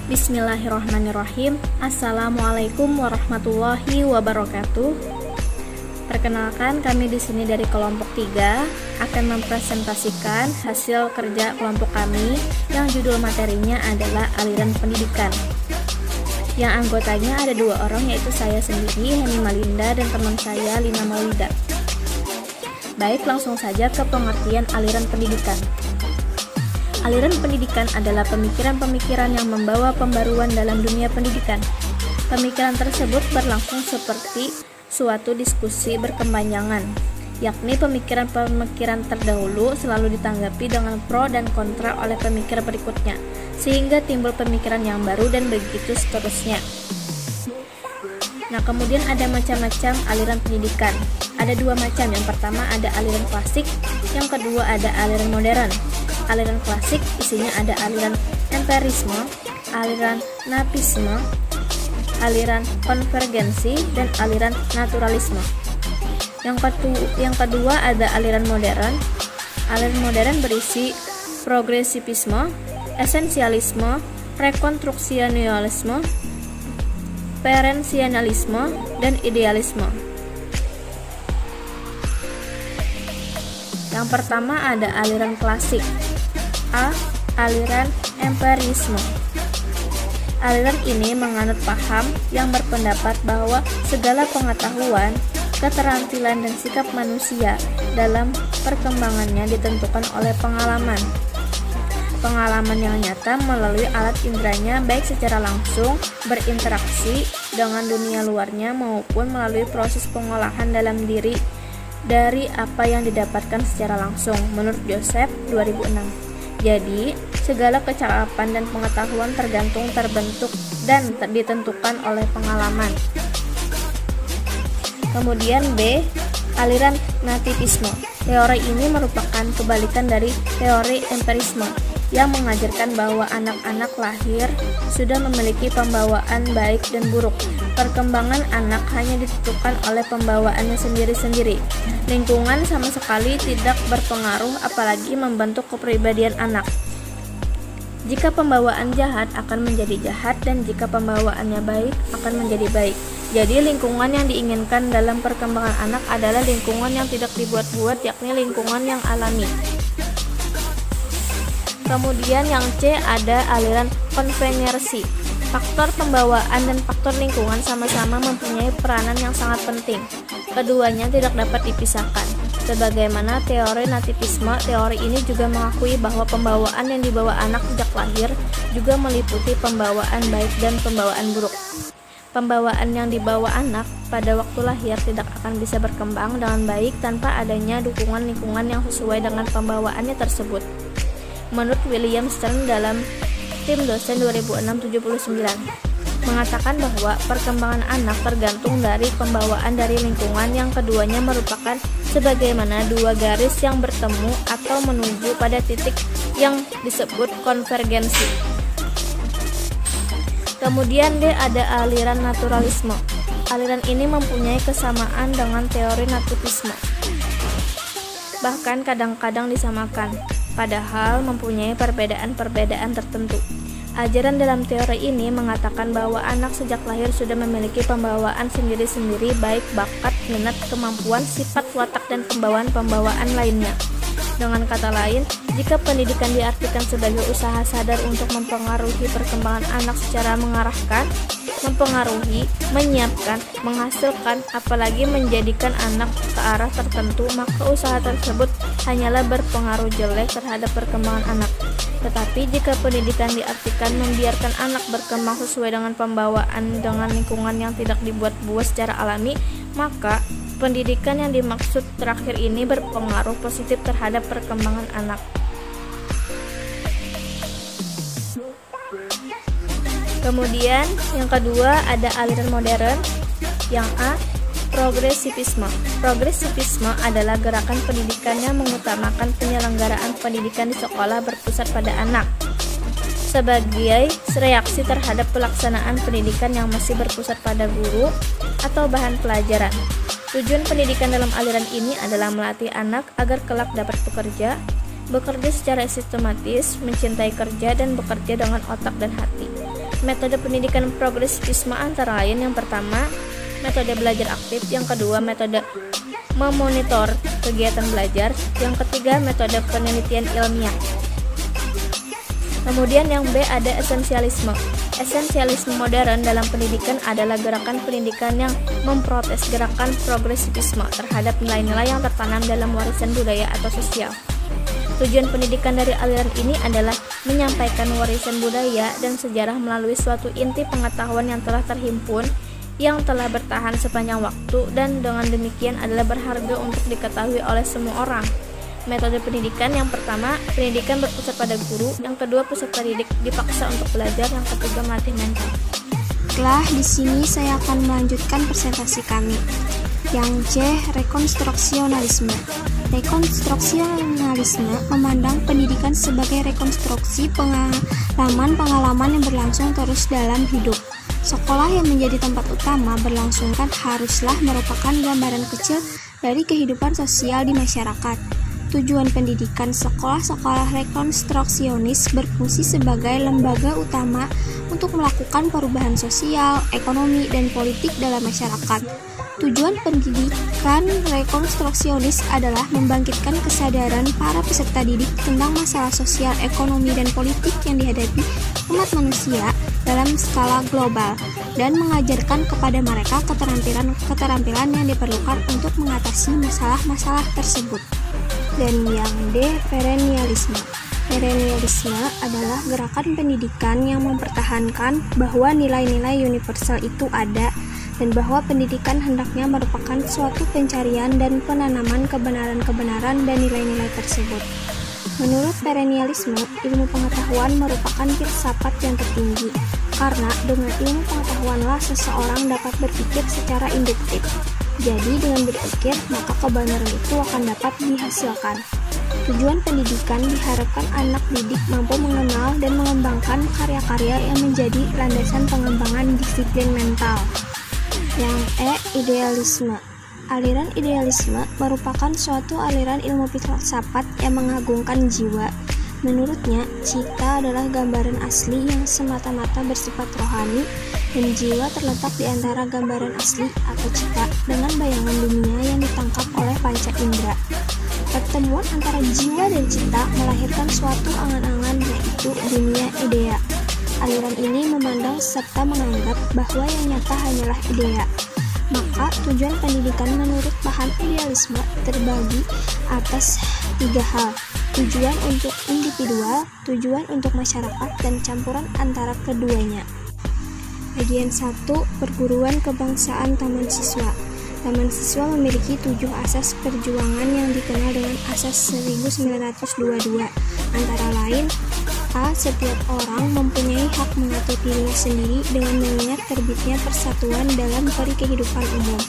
Bismillahirrahmanirrahim. Assalamualaikum warahmatullahi wabarakatuh. Perkenalkan, kami di sini dari kelompok 3 akan mempresentasikan hasil kerja kelompok kami yang judul materinya adalah aliran pendidikan. Yang anggotanya ada 2 orang, yaitu saya sendiri, Heni Malinda, dan teman saya, Lina Maulida. Baik, langsung saja ke pengertian aliran pendidikan. Aliran pendidikan adalah pemikiran-pemikiran yang membawa pembaruan dalam dunia pendidikan. Pemikiran tersebut berlangsung seperti suatu diskusi berkepanjangan, yakni pemikiran-pemikiran terdahulu selalu ditanggapi dengan pro dan kontra oleh pemikir berikutnya, sehingga timbul pemikiran yang baru dan begitu seterusnya. Nah, kemudian ada macam-macam aliran pendidikan. Ada 2 macam. Yang pertama ada aliran klasik, yang kedua ada aliran modern. Aliran klasik isinya ada aliran empirisme, aliran napisme, aliran konvergensi, dan aliran naturalisme. Yang kedua ada aliran modern. Aliran modern berisi progresivisme, esensialisme, rekonstruksionalisme, perensialisme, dan idealisme. Yang pertama ada aliran klasik. A. Aliran empirisme. Aliran ini menganut paham yang berpendapat bahwa segala pengetahuan, keterampilan, dan sikap manusia dalam perkembangannya ditentukan oleh pengalaman. Pengalaman yang nyata melalui alat inderanya, baik secara langsung berinteraksi dengan dunia luarnya maupun melalui proses pengolahan dalam diri dari apa yang didapatkan secara langsung, menurut Joseph 2006. Jadi, segala kecakapan dan pengetahuan terbentuk dan ditentukan oleh pengalaman. Kemudian B. Aliran nativisme. Teori ini merupakan kebalikan dari teori empirisme yang mengajarkan bahwa anak-anak lahir sudah memiliki pembawaan baik dan buruk. Perkembangan anak hanya ditentukan oleh pembawaannya sendiri-sendiri. Lingkungan sama sekali tidak berpengaruh, apalagi membentuk kepribadian anak. Jika pembawaan jahat akan menjadi jahat, dan jika pembawaannya baik akan menjadi baik. Jadi lingkungan yang diinginkan dalam perkembangan anak adalah lingkungan yang tidak dibuat-buat, yakni lingkungan yang alami. Kemudian yang C ada aliran konvergensi. Faktor pembawaan dan faktor lingkungan sama-sama mempunyai peranan yang sangat penting. Keduanya tidak dapat dipisahkan. Sebagaimana teori nativisme, teori ini juga mengakui bahwa pembawaan yang dibawa anak sejak lahir juga meliputi pembawaan baik dan pembawaan buruk. Pembawaan yang dibawa anak pada waktu lahir tidak akan bisa berkembang dengan baik tanpa adanya dukungan lingkungan yang sesuai dengan pembawaannya tersebut. Menurut William Stern dalam Tim Dosen 2006-79 mengatakan bahwa perkembangan anak tergantung dari pembawaan dari lingkungan yang keduanya merupakan sebagaimana 2 garis yang bertemu atau menuju pada titik yang disebut konvergensi. Kemudian D ada aliran naturalisme. Aliran ini mempunyai kesamaan dengan teori nativisme, bahkan kadang-kadang disamakan, padahal mempunyai perbedaan-perbedaan tertentu. Ajaran dalam teori ini mengatakan bahwa anak sejak lahir sudah memiliki pembawaan sendiri-sendiri, baik bakat, minat, kemampuan, sifat, watak, dan pembawaan-pembawaan lainnya. Dengan kata lain, jika pendidikan diartikan sebagai usaha sadar untuk mempengaruhi perkembangan anak secara mengarahkan, mempengaruhi, menyiapkan, menghasilkan, apalagi menjadikan anak ke arah tertentu, maka usaha tersebut hanyalah berpengaruh jelek terhadap perkembangan anak. Tetapi jika pendidikan diartikan membiarkan anak berkembang sesuai dengan pembawaan dengan lingkungan yang tidak dibuat-buat secara alami, maka pendidikan yang dimaksud terakhir ini berpengaruh positif terhadap perkembangan anak. Kemudian yang kedua ada aliran modern. Yang A, progresivisme. Progresivisme adalah gerakan pendidikan yang mengutamakan penyelenggaraan pendidikan di sekolah berpusat pada anak sebagai reaksi terhadap pelaksanaan pendidikan yang masih berpusat pada guru atau bahan pelajaran. Tujuan pendidikan dalam aliran ini adalah melatih anak agar kelak dapat bekerja secara sistematis, mencintai kerja, dan bekerja dengan otak dan hati. Metode pendidikan progresivisme antara lain yang pertama, metode belajar aktif, yang kedua, metode memonitor kegiatan belajar, yang ketiga, metode penelitian ilmiah. Kemudian yang B ada esensialisme. Esensialisme modern dalam pendidikan adalah gerakan pendidikan yang memprotes gerakan progresivisme terhadap nilai-nilai yang tertanam dalam warisan budaya atau sosial. Tujuan pendidikan dari aliran ini adalah menyampaikan warisan budaya dan sejarah melalui suatu inti pengetahuan yang telah terhimpun, yang telah bertahan sepanjang waktu, dan dengan demikian adalah berharga untuk diketahui oleh semua orang. Metode pendidikan yang pertama, pendidikan berpusat pada guru, yang kedua, peserta didik dipaksa untuk belajar, yang ketiga, melatih mental. Baiklah, di sini saya akan melanjutkan presentasi kami. Yang C, rekonstruksionalisme. Rekonstruksionalisme memandang pendidikan sebagai rekonstruksi pengalaman-pengalaman yang berlangsung terus dalam hidup. Sekolah yang menjadi tempat utama berlangsungkan haruslah merupakan gambaran kecil dari kehidupan sosial di masyarakat. Tujuan pendidikan sekolah-sekolah rekonstruksionis berfungsi sebagai lembaga utama untuk melakukan perubahan sosial, ekonomi, dan politik dalam masyarakat. Tujuan pendidikan rekonstruksionis adalah membangkitkan kesadaran para peserta didik tentang masalah sosial, ekonomi, dan politik yang dihadapi umat manusia dalam skala global dan mengajarkan kepada mereka keterampilan yang diperlukan untuk mengatasi masalah-masalah tersebut. Dan yang D, perennialisme. Perennialisme adalah gerakan pendidikan yang mempertahankan bahwa nilai-nilai universal itu ada dan bahwa pendidikan hendaknya merupakan suatu pencarian dan penanaman kebenaran-kebenaran dan nilai-nilai tersebut. Menurut perennialisme, ilmu pengetahuan merupakan filsafat yang tertinggi, karena dengan ilmu pengetahuanlah seseorang dapat berpikir secara induktif. Jadi dengan berpikir, maka kebenaran itu akan dapat dihasilkan. Tujuan pendidikan diharapkan anak didik mampu mengenal dan mengembangkan karya-karya yang menjadi landasan pengembangan disiplin mental. Yang E, idealisme. Aliran idealisme merupakan suatu aliran ilmu filsafat yang mengagungkan jiwa. Menurutnya, cita adalah gambaran asli yang semata-mata bersifat rohani, dan jiwa terletak di antara gambaran asli atau cita dengan bayangan dunia yang ditangkap oleh panca indera. Pertemuan antara jiwa dan cita melahirkan suatu angan-angan, yaitu dunia idea. Aliran ini memandang serta menganggap bahwa yang nyata hanyalah idea. Maka tujuan pendidikan menurut paham idealisme terbagi atas 3 hal: tujuan untuk individual, tujuan untuk masyarakat, dan campuran antara keduanya. Bagian 1, perguruan kebangsaan taman siswa. Taman siswa memiliki 7 asas perjuangan yang dikenal dengan asas 1922, antara lain: A. Setiap orang mempunyai hak mengatur dirinya sendiri dengan mengingat terbitnya persatuan dalam perikehidupan umum.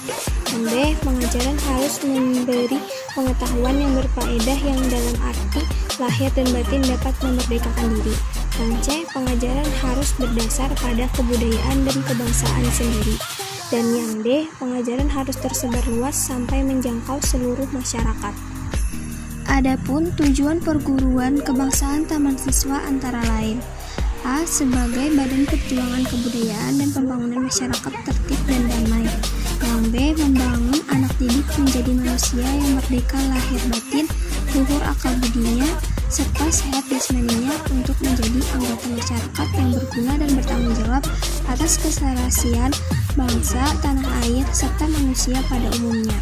Dan B. Pengajaran harus memberi pengetahuan yang berfaedah yang dalam arti lahir dan batin dapat memerdekakan diri. Dan C. Pengajaran harus berdasar pada kebudayaan dan kebangsaan sendiri. Dan yang D. Pengajaran harus tersebar luas sampai menjangkau seluruh masyarakat. Adapun tujuan perguruan kebangsaan taman siswa antara lain: A. Sebagai badan perjuangan kebudayaan dan pembangunan masyarakat tertib dan damai. Yang B. Membangun anak didik menjadi manusia yang merdeka lahir batin, luhur akal budinya, serta sehat jasmaninya untuk menjadi anggota masyarakat yang berguna dan bertanggung jawab atas keserasian bangsa, tanah air, serta manusia pada umumnya.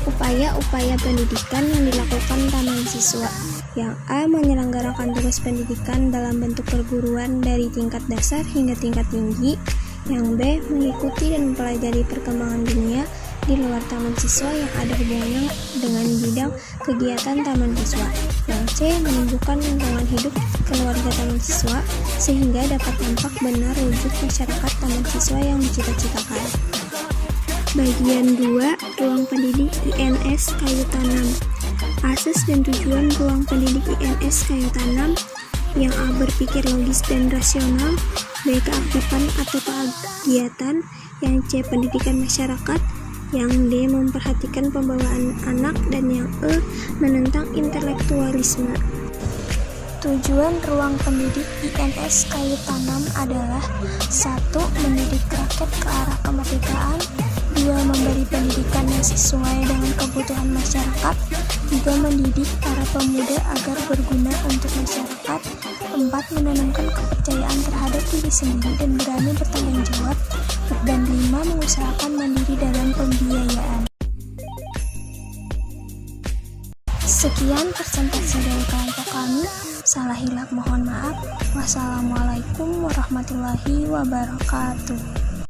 Upaya-upaya pendidikan yang dilakukan taman siswa. Yang A. Menyelenggarakan tugas pendidikan dalam bentuk perguruan dari tingkat dasar hingga tingkat tinggi. Yang B. Mengikuti dan mempelajari perkembangan dunia di luar taman siswa yang ada hubungannya dengan bidang kegiatan taman siswa. Yang C. Menumbuhkan lingkungan hidup keluarga taman siswa sehingga dapat tampak benar wujud masyarakat taman siswa yang dicita-citakan. Bagian 2, ruang pendidik INS Kayu Tanam. Asas dan tujuan ruang pendidik INS Kayu Tanam. Yang A. Berpikir logis dan rasional. B. Keaktifan atau kegiatan. Yang C. Pendidikan masyarakat. Yang D. Memperhatikan pembawaan anak. Dan yang E. Menentang intelektualisme. Tujuan ruang pendidik INS Kayu Tanam adalah 1. Mendidik rakyat ke arah kemerdekaan, 2. Memberi pendidikan yang sesuai dengan kebutuhan masyarakat, 3. Mendidik para pemuda agar berguna untuk masyarakat, 4. Menanamkan kepercayaan terhadap diri sendiri dan berani bertanggung jawab, dan 5. Mengusahakan mandiri dalam pembiayaan. Sekian presentasi dari kelompok kami. Salah hilaf mohon maaf. Wassalamualaikum warahmatullahi wabarakatuh.